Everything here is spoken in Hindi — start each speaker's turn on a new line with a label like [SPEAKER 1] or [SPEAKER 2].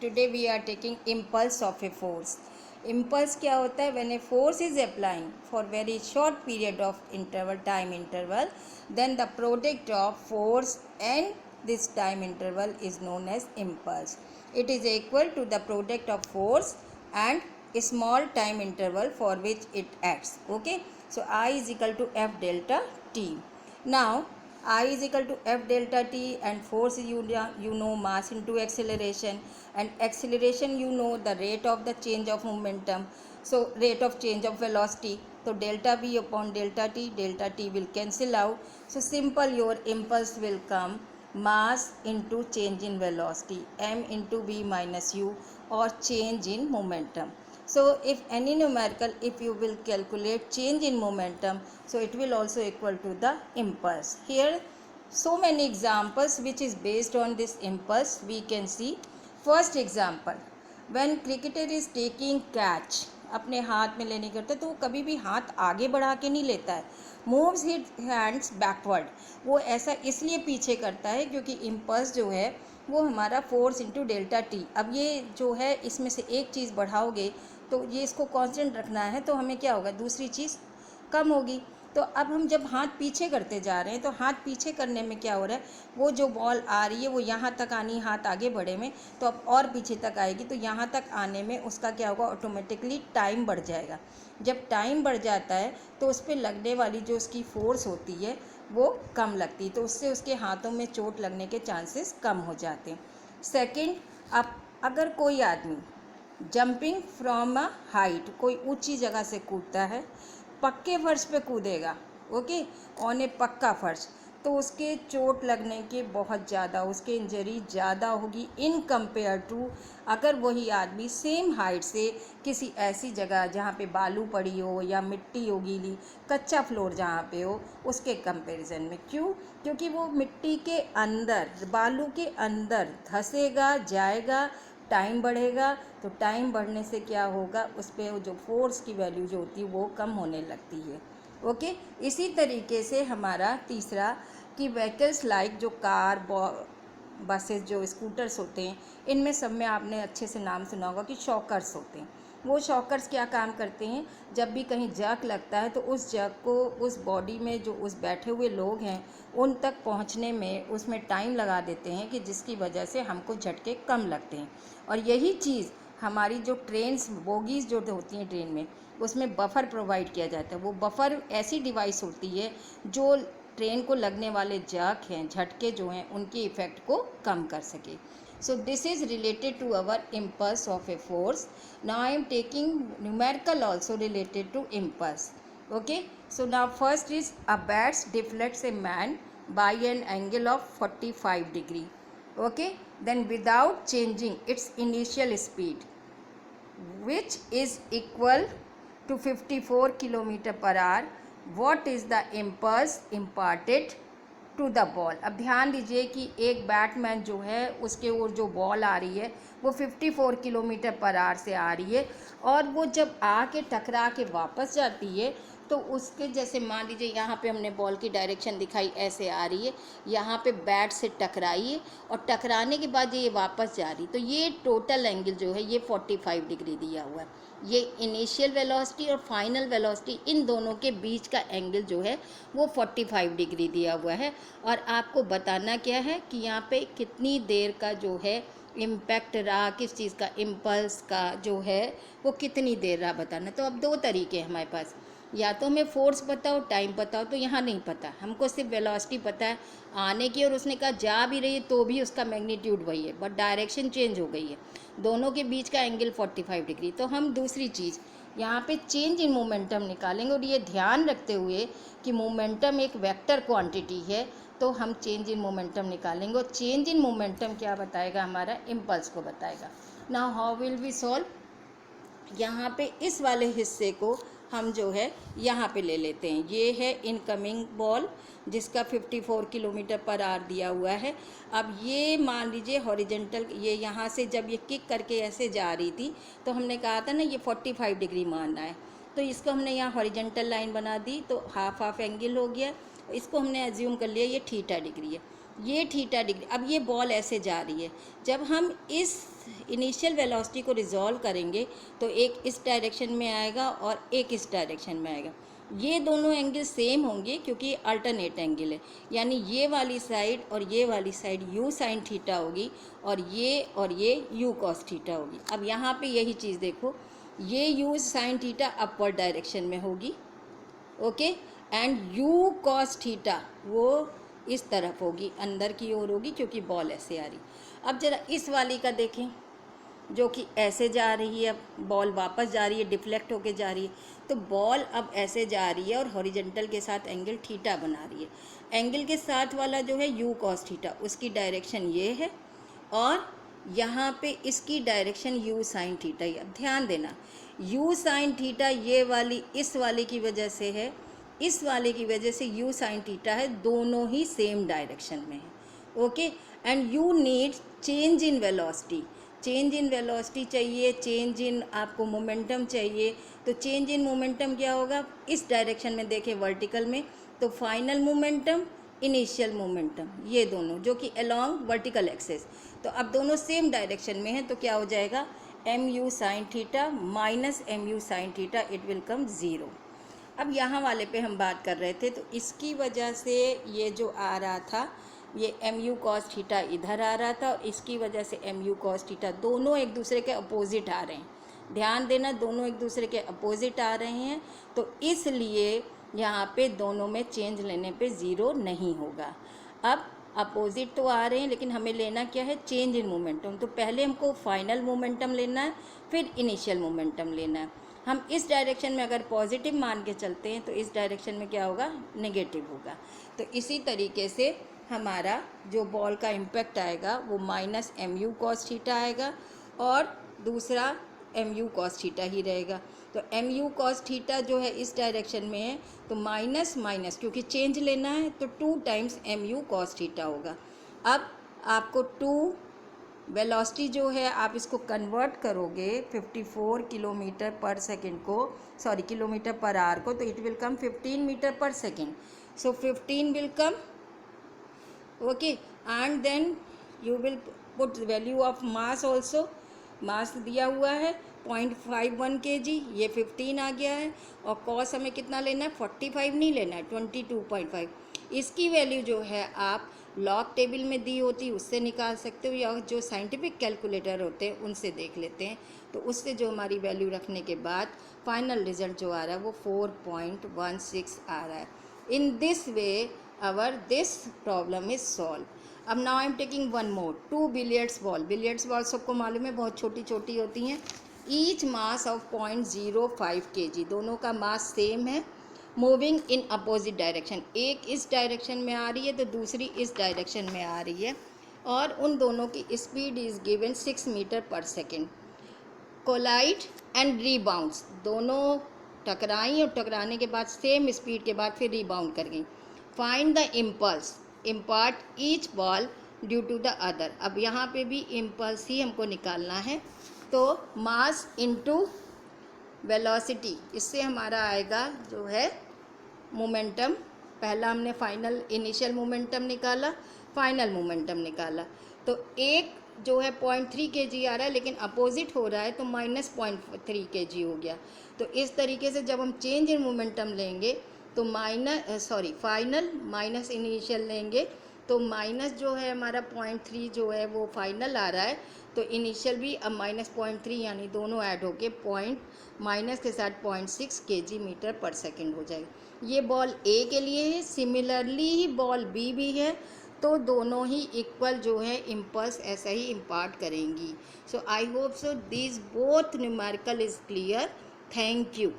[SPEAKER 1] Today we are taking impulse of a force. Impulse क्या होता है? When a force is applying for very short period of time interval, then the product of force and this time interval is known as impulse. It is equal to the product of force and a small time interval for which it acts. Okay, so I is equal to F delta t. Now I is equal to F delta t, and force you know mass into acceleration, and acceleration you know the rate of the change of momentum, so rate of change of velocity. So delta v upon delta t will cancel out. So simple, your impulse will come mass into change in velocity, m into v minus u, or change in momentum. So if any numerical, if you will calculate change in momentum, so it will also equal to the impulse. Here so many examples which is based on this impulse we can see. First example, when cricketer is taking catch, अपने हाथ में लेने करता है तो वो कभी भी हाथ आगे बढ़ा के नहीं लेता है, मूव्स हिज हैंड्स बैकवर्ड. वो ऐसा इसलिए पीछे करता है क्योंकि इम्पल्स जो है वो हमारा फोर्स इंटू डेल्टा टी. अब ये जो है इसमें से एक चीज़ बढ़ाओगे तो ये इसको कांस्टेंट रखना है, तो हमें क्या होगा, दूसरी चीज़ कम होगी. तो अब हम जब हाथ पीछे करते जा रहे हैं तो हाथ पीछे करने में क्या हो रहा है, वो जो बॉल आ रही है वो यहाँ तक आनी, हाथ आगे बढ़े में तो अब और पीछे तक आएगी, तो यहाँ तक आने में उसका क्या होगा, ऑटोमेटिकली टाइम बढ़ जाएगा. जब टाइम बढ़ जाता है तो उस पर लगने वाली जो उसकी फोर्स होती है वो कम लगती है, तो उससे उसके हाथों में चोट लगने के चांसेस कम हो जाते हैं. सेकेंड, अब अगर कोई आदमी जंपिंग फ्रॉम अ हाइट, कोई ऊंची जगह से कूदता है, पक्के फर्श पे कूदेगा, ओके, ऑन ए पक्का फर्श, तो उसके चोट लगने के बहुत ज़्यादा, उसके इंजरी ज़्यादा होगी इन कंपेयर टू अगर वही आदमी सेम हाइट से किसी ऐसी जगह जहाँ पे बालू पड़ी हो या मिट्टी हो गीली, कच्चा फ्लोर जहाँ पे हो, उसके कंपैरिजन में. क्यों? क्योंकि वो मिट्टी के अंदर, बालू के अंदर धंसेगा, जाएगा, टाइम बढ़ेगा, तो टाइम बढ़ने से क्या होगा, उस पर जो फोर्स की वैल्यू जो होती है वो कम होने लगती है. ओके, इसी तरीके से हमारा तीसरा कि व्हीकल्स लाइक जो कार, बसेस, जो स्कूटर्स होते हैं, इनमें सब में आपने अच्छे से नाम सुना होगा कि शॉकर्स होते हैं. वो शॉकर्स क्या काम करते हैं, जब भी कहीं जर्क लगता है तो उस जर्क को उस बॉडी में जो उस बैठे हुए लोग हैं उन तक पहुंचने में उसमें टाइम लगा देते हैं, कि जिसकी वजह से हमको झटके कम लगते हैं. और यही चीज़ हमारी जो ट्रेन्स, बोगीज़ जो होती हैं ट्रेन में, उसमें बफ़र प्रोवाइड किया जाता है. वो बफ़र ऐसी डिवाइस होती है जो ट्रेन को लगने वाले जर्क हैं, झटके जो हैं, उनके इफ़ेक्ट को कम कर सके. So this is related to our impulse of a force. Now I am taking numerical also related to impulse. Okay, so now first is a bat deflects a man by an angle of 45 degree. Okay, then without changing its initial speed, which is equal to 54 kilometer per hour, what is the impulse imparted to the ball. अब ध्यान दीजिए कि एक बैटमैन जो है उसके वो जो बॉल आ रही है वो 54 किलोमीटर पर आवर से आ रही है, और वो जब आके टकरा के वापस जाती है तो उसके जैसे मान लीजिए यहाँ पे हमने बॉल की डायरेक्शन दिखाई, ऐसे आ रही है, यहाँ पे बैट से टकराई है और टकराने के बाद ये वापस जा रही, तो ये टोटल एंगल जो है ये 45 डिग्री दिया हुआ है. ये इनिशियल वेलोसिटी और फाइनल वेलोसिटी, इन दोनों के बीच का एंगल जो है वो 45 डिग्री दिया हुआ है. और आपको बताना क्या है कि यहाँ पे कितनी देर का जो है इम्पैक्ट रहा, किस चीज़ का, इम्पल्स का जो है वो कितनी देर रहा बताना. तो अब दो तरीके हैं हमारे पास, या तो हमें फोर्स पता हो, टाइम पता हो. तो यहाँ नहीं पता, हमको सिर्फ वेलोसिटी पता है आने की, और उसने कहा जा भी रही है तो भी उसका मैग्नीट्यूड वही है, बट डायरेक्शन चेंज हो गई है. दोनों के बीच का एंगल 45 डिग्री. तो हम दूसरी चीज़ यहाँ पे चेंज इन मोमेंटम निकालेंगे, और ये ध्यान रखते हुए कि मोमेंटम एक वेक्टर क्वांटिटी है, तो हम चेंज इन मोमेंटम निकालेंगे. और चेंज इन मोमेंटम क्या बताएगा, हमारा इम्पल्स को बताएगा. Now how will we solve. यहाँ पे इस वाले हिस्से को हम जो है यहाँ पे ले लेते हैं. ये है इनकमिंग बॉल जिसका 54 किलोमीटर पर आवर दिया हुआ है. अब ये मान लीजिए हॉरिजेंटल, ये यहाँ से जब ये किक करके ऐसे जा रही थी तो हमने कहा था ना ये 45 डिग्री मानना है, तो इसको हमने यहाँ हॉरिजेंटल लाइन बना दी, तो हाफ हाफ एंगल हो गया. इसको हमने एज्यूम कर लिया ये थीटा डिग्री है. ये थीटा डिग्री। अब ये बॉल ऐसे जा रही है, जब हम इस इनिशियल वेलोसिटी को रिजॉल्व करेंगे तो एक इस डायरेक्शन में आएगा और एक इस डायरेक्शन में आएगा। ये दोनों एंगल सेम होंगे क्योंकि अल्टरनेट एंगल है, यानी ये वाली साइड और ये वाली साइड यू साइन थीटा होगी और ये यू कॉस थीटा होगी। अब यहाँ पे यही चीज़ देखो, ये you sine theta upward direction में होगी, okay, and you cos theta वो इस तरफ होगी, अंदर की ओर होगी क्योंकि बॉल ऐसे आ रही। अब जरा इस वाली का देखें, जो कि ऐसे जा रही है, अब बॉल वापस जा रही है, डिफ्लेक्ट होके जा रही है, तो बॉल अब ऐसे जा रही है और हॉरिजॉन्टल के साथ एंगल थीटा बना रही है। एंगल के साथ वाला जो है यू कॉस थीटा, उसकी डायरेक्शन ये है और यहाँ पे इसकी डायरेक्शन यू साइन थीटा है। अब ध्यान देना, यू साइन थीटा ये वाली इस वाले की वजह से है, इस वाले की वजह से यू साइन थीटा है, दोनों ही सेम डायरेक्शन में है, okay. And you need change in velocity, change in velocity चाहिए, चेंज इन आपको मोमेंटम चाहिए। तो चेंज इन मोमेंटम क्या होगा, इस डायरेक्शन में देखें वर्टिकल में, तो फाइनल मोमेंटम, इनिशियल मोमेंटम, ये दोनों जो कि अलोंग वर्टिकल एक्सेस, तो अब दोनों सेम डायरेक्शन में है, तो क्या हो जाएगा, M U sine theta minus M U sine theta, it will come zero. अब यहाँ वाले पे हम बात कर रहे थे, तो इसकी वजह से ये जो आ रहा था, ये एम यू कॉस थीटा इधर आ रहा था और इसकी वजह से एम यू कॉस थीटा, दोनों एक दूसरे के अपोजिट आ रहे हैं। ध्यान देना, दोनों एक दूसरे के अपोजिट आ रहे हैं, तो इसलिए यहाँ पे दोनों में चेंज लेने पे ज़ीरो नहीं होगा। अब अपोजिट तो आ रहे हैं, लेकिन हमें लेना क्या है, चेंज इन मोमेंटम। तो पहले हमको फाइनल मोमेंटम लेना है, फिर इनिशियल मोमेंटम लेना है। हम इस डायरेक्शन में अगर पॉजिटिव मान के चलते हैं तो इस डायरेक्शन में क्या होगा, नेगेटिव होगा। तो इसी तरीके से हमारा जो बॉल का इम्पैक्ट आएगा वो minus M U cos theta आएगा और दूसरा एम यू कॉस थीटा ही रहेगा। तो एम यू कॉस थीटा जो है इस डायरेक्शन में है, तो माइनस माइनस क्योंकि चेंज लेना है तो 2 times M U cos theta होगा। अब आपको 2 वेलोसिटी जो है आप इसको कन्वर्ट करोगे 54 किलोमीटर पर सेकेंड को, सॉरी किलोमीटर पर आवर को, तो it will come 15 metre per second. So 15 will come, okay, and then you will put value of mass also. Mass दिया हुआ है 0.51 kg, ये 15 आ गया है, और कॉस हमें कितना लेना है, 45 नहीं लेना है, 22.5। इसकी वैल्यू जो है आप लॉग टेबल में दी होती उससे निकाल सकते हो, या जो साइंटिफिक कैलकुलेटर होते हैं उनसे देख लेते हैं। तो उससे जो हमारी वैल्यू रखने के बाद फाइनल रिजल्ट जो आ रहा है वो 4.16 आ रहा है। In this way our this problem is solve. अब now I am taking one more, 2 billiards ball. Billiards ball सबको मालूम है बहुत छोटी छोटी होती हैं, ईच मास ऑफ 0.05 kg, दोनों का मास सेम है, मूविंग इन अपोजिट डायरेक्शन, एक इस डायरेक्शन में आ रही है तो दूसरी इस डायरेक्शन में आ रही है, और उन दोनों की speed is given 6 metre per second. Collide and rebounds, दोनों टकराई और टकराने के बाद सेम स्पीड के बाद फिर रीबाउंड कर गई। Find the impulse impart each ball due to the other. अब यहाँ पे भी इम्पल्स ही हमको निकालना है, तो मास इनटू वेलोसिटी, इससे हमारा आएगा जो है मोमेंटम। पहला हमने फाइनल इनिशियल मोमेंटम निकाला, फाइनल मोमेंटम निकाला, तो एक जो है 0.3 kg आ रहा है, लेकिन अपोजिट हो रहा है तो माइनस 0.3 kg हो गया। तो इस तरीके से जब हम चेंज इन मोमेंटम लेंगे तो फाइनल माइनस इनिशियल लेंगे, तो माइनस जो है हमारा 0.3 जो है वो फाइनल आ रहा है, तो इनिशियल भी अब माइनस 0.3, यानी दोनों ऐड होके माइनस के साथ 0.6 kg मीटर पर सेकेंड हो जाएगा। ये बॉल ए के लिए है, सिमिलरली ही बॉल बी भी है, तो दोनों ही इक्वल जो है इम्पल्स ऐसा ही इम्पार्ट करेंगी। So I hope so this both numerical is clear. Thank you.